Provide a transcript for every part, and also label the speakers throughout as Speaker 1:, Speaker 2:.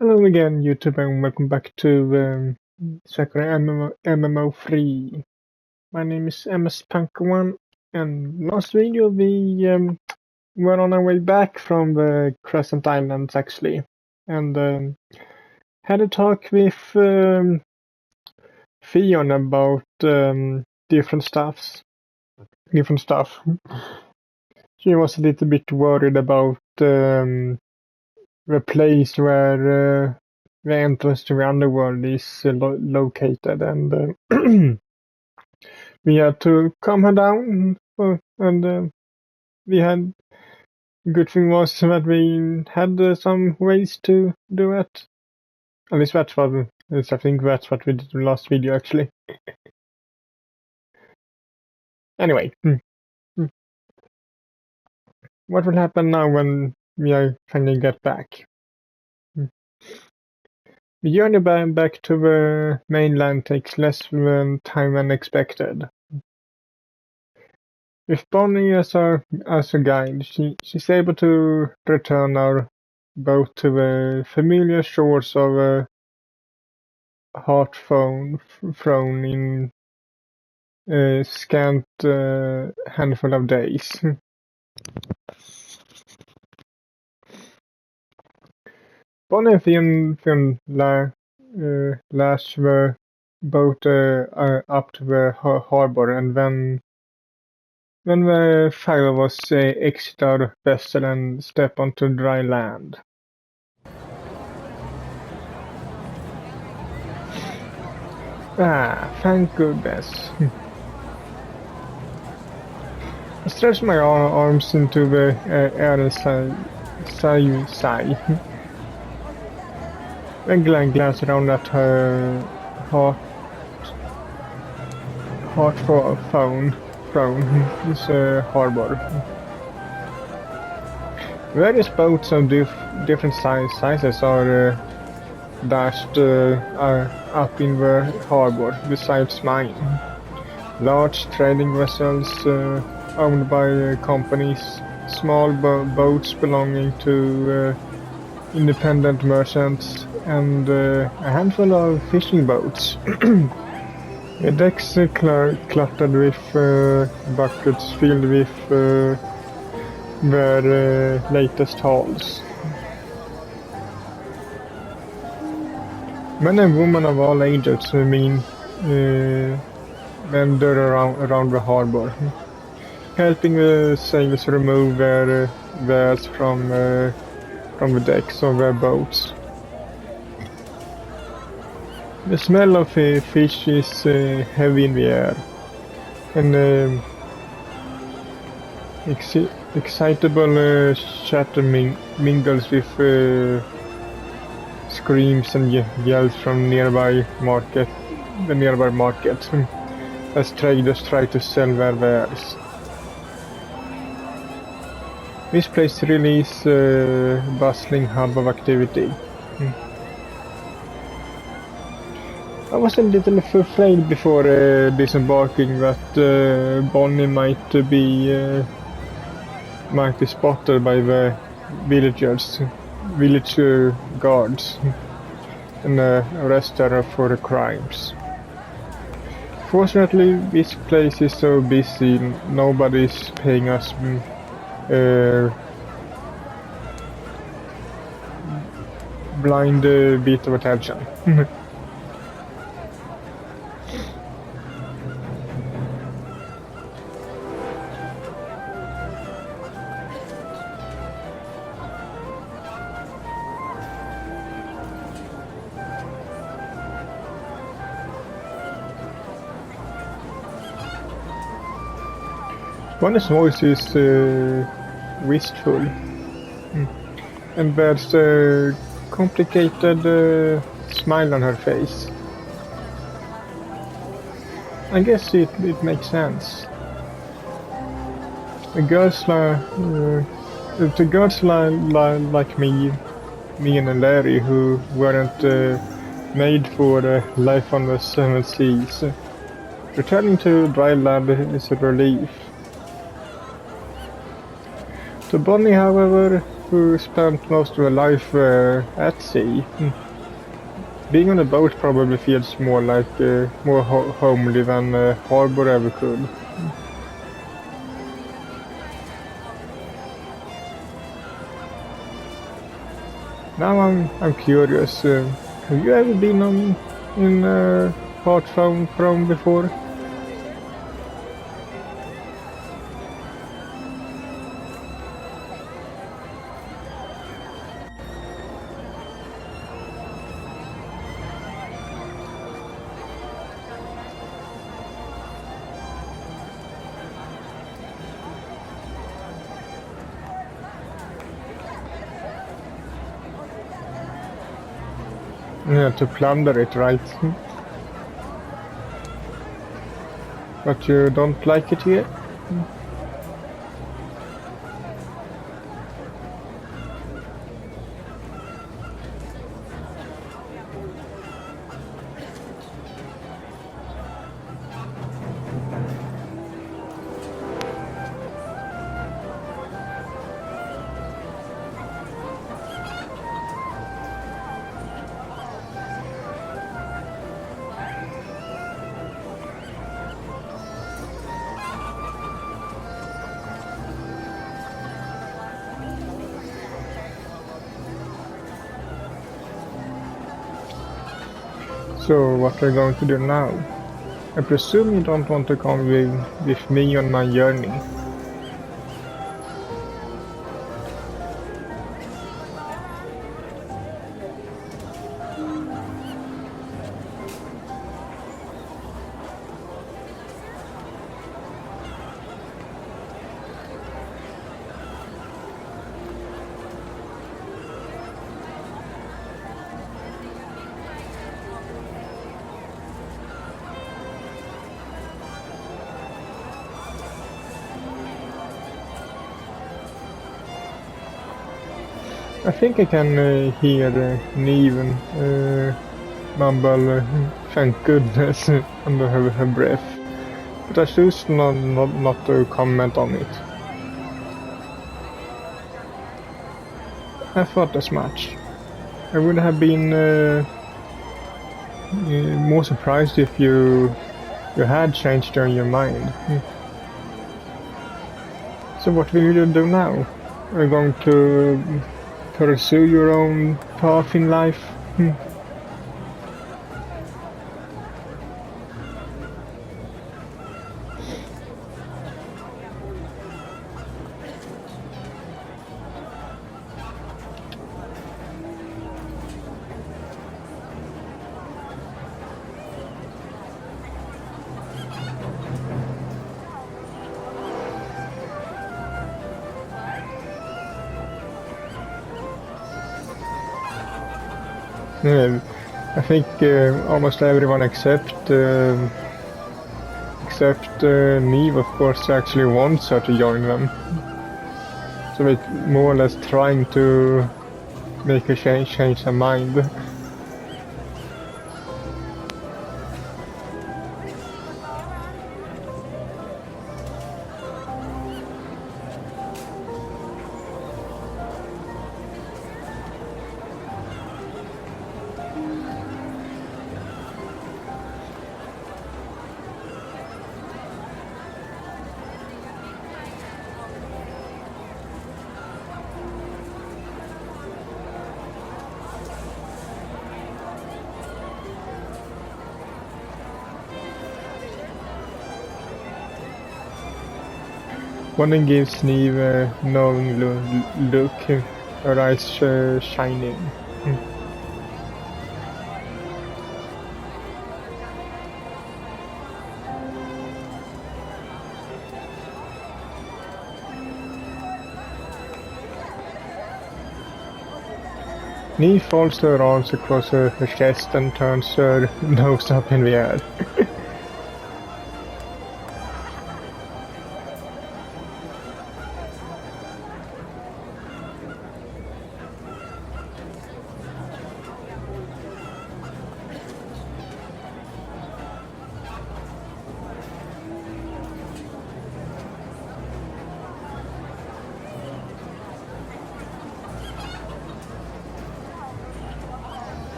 Speaker 1: Hello again, YouTube, and welcome back to Sakura MMO 3. My name is MS-Punk1, and last video we were on our way back from the Crescent Islands, actually, and had a talk with Fion about different stuff. She was a little bit worried about the place where the entrance to the underworld is located, and we had to calm her down, and we had good thing was that we had some ways to do it. At least that's what I think that's what we did in the last video, actually. Anyway, what will happen now when we finally get back? The journey back to the mainland takes less time than expected. With Bonnie as a guide, she's able to return our boat to the familiar shores of Heartthrown in a scant handful of days. Bonnie and Fionn lash the boat up to the harbor, and then the five of us exit our vessel and step onto dry land. Ah, thank goodness. I stretch my arms into the air and sigh. Then glance around at her Heartthrown harbor. Various boats of different sizes are dashed up in the harbor, besides mine. Large trading vessels owned by companies, small boats belonging to independent merchants, and a handful of fishing boats. The decks cluttered with buckets filled with their latest hauls. Men and women of all ages wander around the harbor, helping the sailors remove their wares from the decks of their boats. The smell of fish is heavy in the air, and excitable chatter mingles with screams and yells from the nearby market, as traders try to sell their wares. This place really is a bustling hub of activity. I was a little afraid before disembarking that Bonnie might be spotted by the village guards and arrest her for the crimes. Fortunately, this place is so busy, nobody's paying us blind bit of attention. Bonnie's voice is wistful, and there's a complicated smile on her face. I guess it makes sense. The girls like me and Larry, who weren't made for life on the seven seas, returning to dry land is a relief. To Bonnie, however, who spent most of her life at sea. Being on a boat probably feels more like more homely than a harbor ever could. Now I'm curious. Have you ever been in part from before? Yeah, to plunder it, right? But you don't like it here? So what are you going to do now? I presume you don't want to come with me on my journey. I think I can hear Neve mumble, thank goodness, under her breath. But I choose not to comment on it. I thought as much. I would have been more surprised if you had changed your mind. So what will you do now? Are you going to pursue your own path in life? I think almost everyone except Neve, of course, actually wants her to join them. So it's more or less trying to make her change her mind. One gives Neve a knowing look, her eyes shining. Neve folds her arms across her chest and turns her nose up in the air.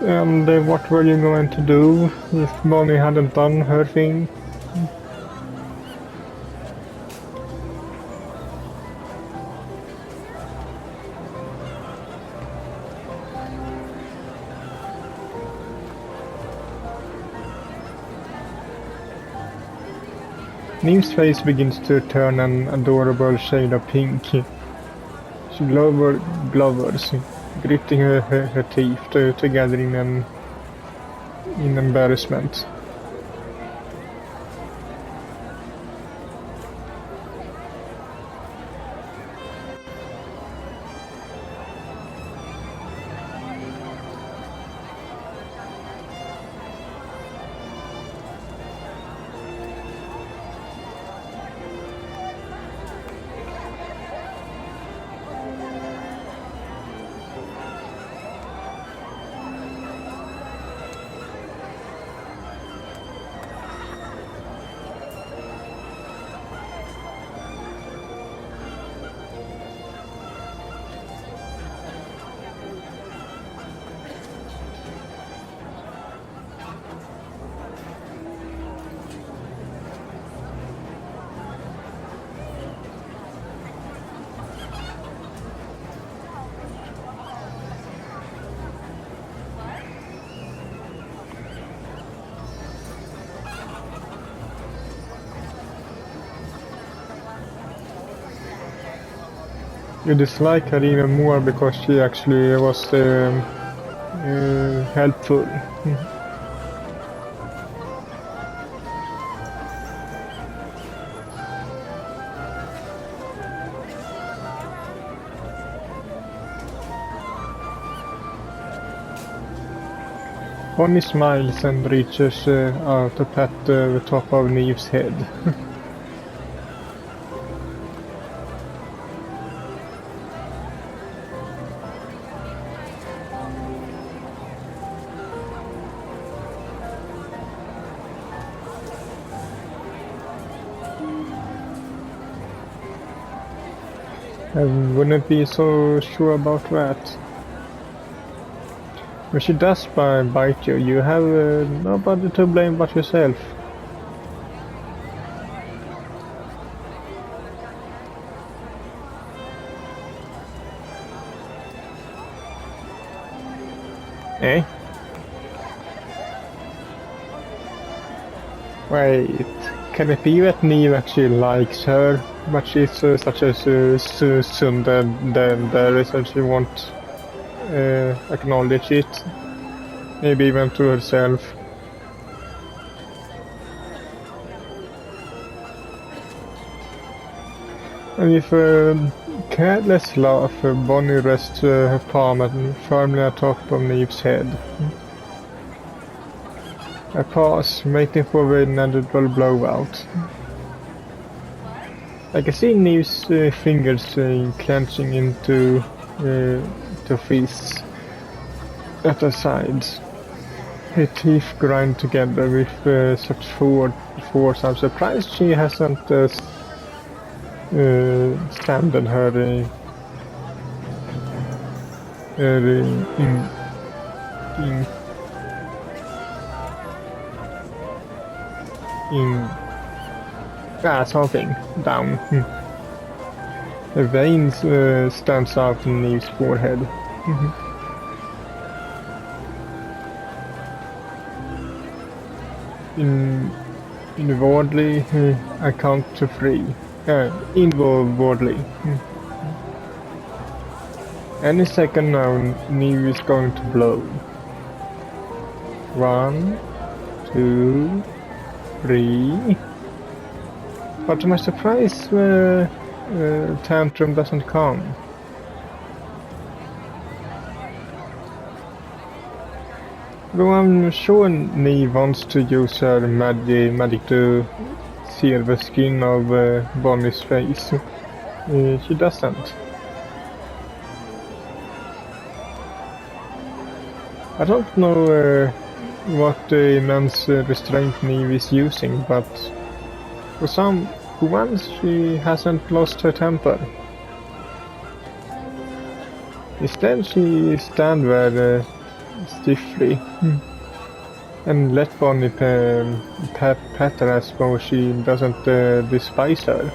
Speaker 1: And what were you going to do if Bonnie hadn't done her thing? Neve's face begins to turn an adorable shade of pink. She blubbers, gritting her teeth together in embarrassment. You dislike her even more because she actually was helpful. Bonnie smiles and reaches out to pat the top of Neve's head. I wouldn't be so sure about that. When she does bite you, you have nobody to blame but yourself. Eh? Wait, can it be that Neve actually likes her, but she's such a tsundere that she won't acknowledge it, maybe even to herself? And with a careless laugh, Bonnie rests her palm firmly atop of Neve's head. I pause, waiting for the inevitable blowout. I can see Neve's fingers clenching into fists at her sides. Her teeth grind together with such force. I'm surprised she hasn't stranded her something down. The veins stands out in Neve's forehead. Inwardly, I count to 3. Inwardly. Any second now, Neve is going to blow. 1, 2, 3. But to my surprise, tantrum doesn't come. Though I'm sure Neve wants to use her magic to seal the skin of Bonnie's face, she doesn't. I don't know what the immense restraint Neve is using, but for once she hasn't lost her temper. Instead she stands there stiffly and let Bonnie pet her as though she doesn't despise her.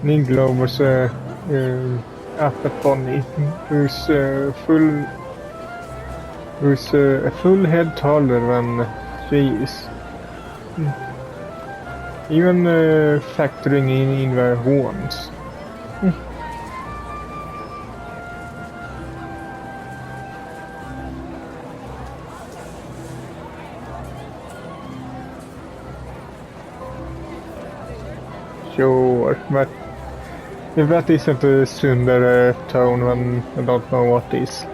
Speaker 1: Niglo was up at Bonnie, who's a full head taller than she is. Even factoring in their horns. Sure, but if that isn't a Sundar tone, then I don't know what is.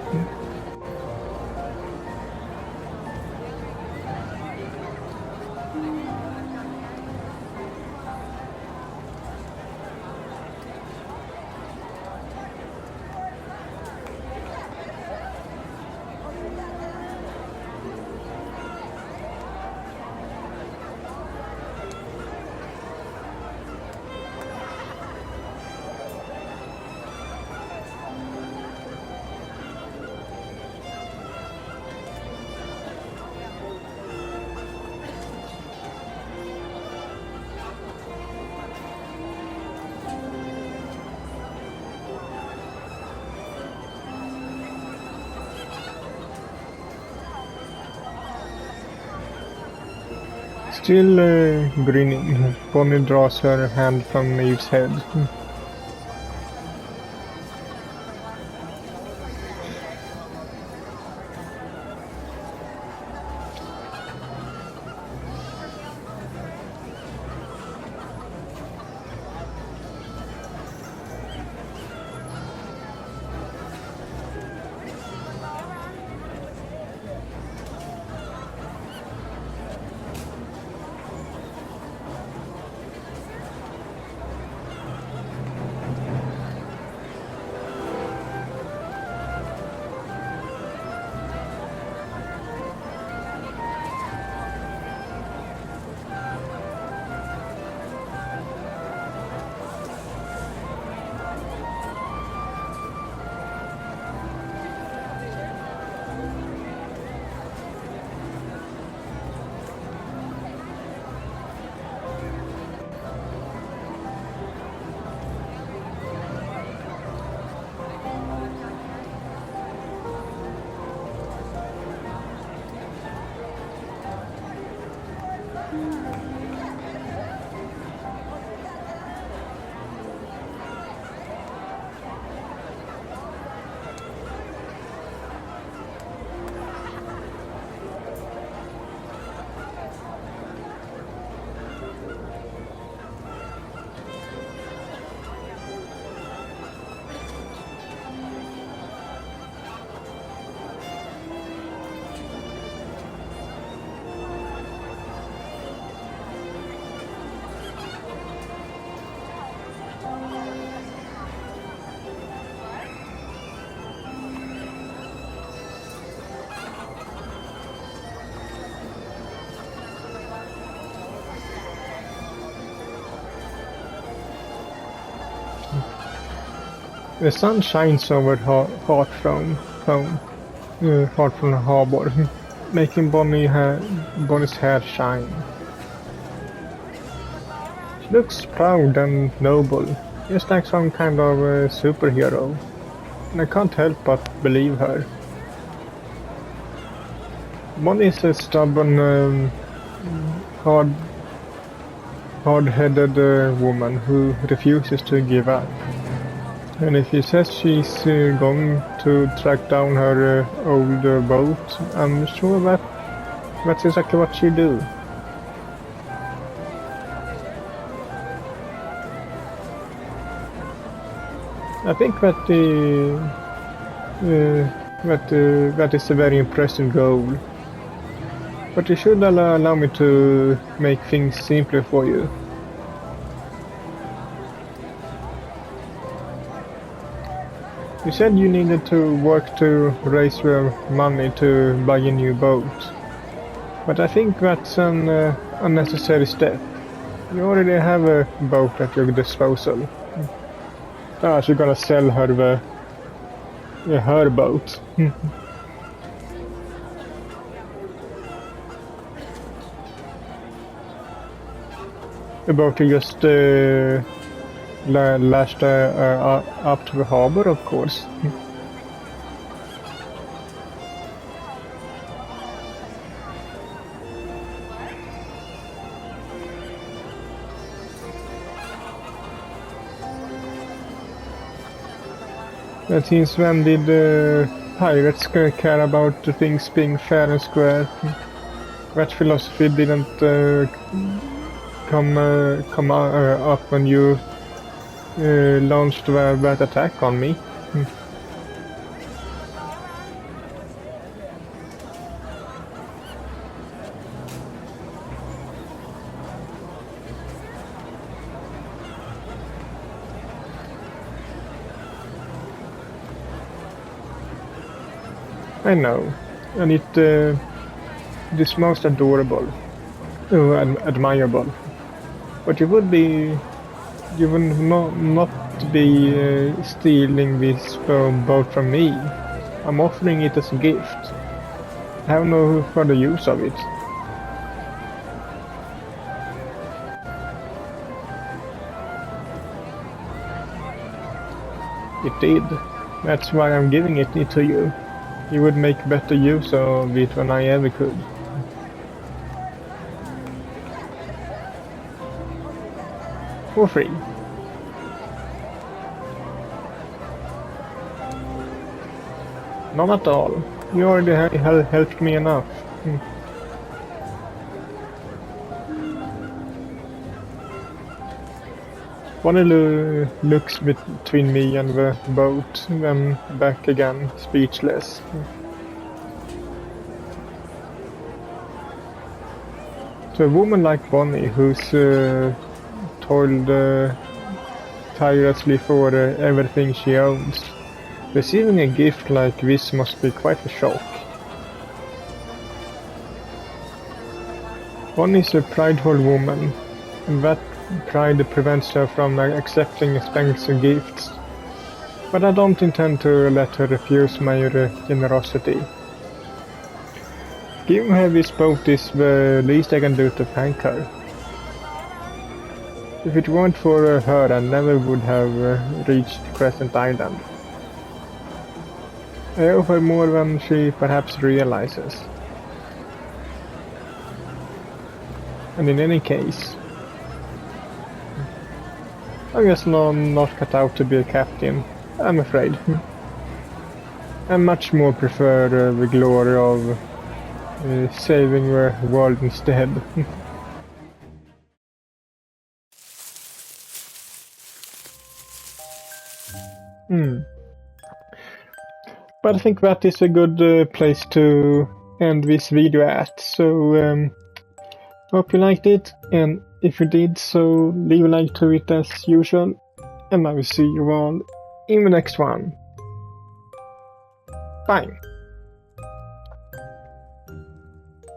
Speaker 1: Still grinning, Bonnie draws her hand from Eve's head. The sun shines over Heartthorne Harbor, making Bonnie's hair shine. She looks proud and noble, just like some kind of superhero, and I can't help but believe her. Bonnie is a stubborn, hard-headed woman who refuses to give up. And if she says she's going to track down her old boat, I'm sure that's exactly what she'll do. I think that that is a very impressive goal. But you should allow me to make things simpler for you. You said you needed to work to raise your money to buy a new boat. But I think that's an unnecessary step. You already have a boat at your disposal. Ah, she's gonna sell her her boat. The boat just lashed up to the harbor, of course. Since when did pirates care about the things being fair and square? That philosophy didn't come up when you launched that attack on me. I know, and it is most adorable, admirable. But you would not be stealing this boat from me. I'm offering it as a gift. I have no further use of it. It did. That's why I'm giving it to you. You would make better use of it than I ever could. For free. Not at all. You already helped me enough. Bonnie looks between me and the boat, then back again, speechless. To a woman like Bonnie, who's toiled tirelessly for everything she owns, receiving a gift like this must be quite a shock. Bonnie's a prideful woman, and that pride prevents her from accepting expensive gifts, but I don't intend to let her refuse my generosity. Giving her this boat is the least I can do to thank her. If it weren't for her, I never would have reached Crescent Island. I owe her more than she perhaps realizes. And in any case, I guess not cut out to be a captain, I'm afraid. I much more prefer the glory of saving the world instead. But I think that is a good place to end this video at, so hope you liked it, and if you did, so leave a like to it as usual, and I will see you all in the next one. Bye!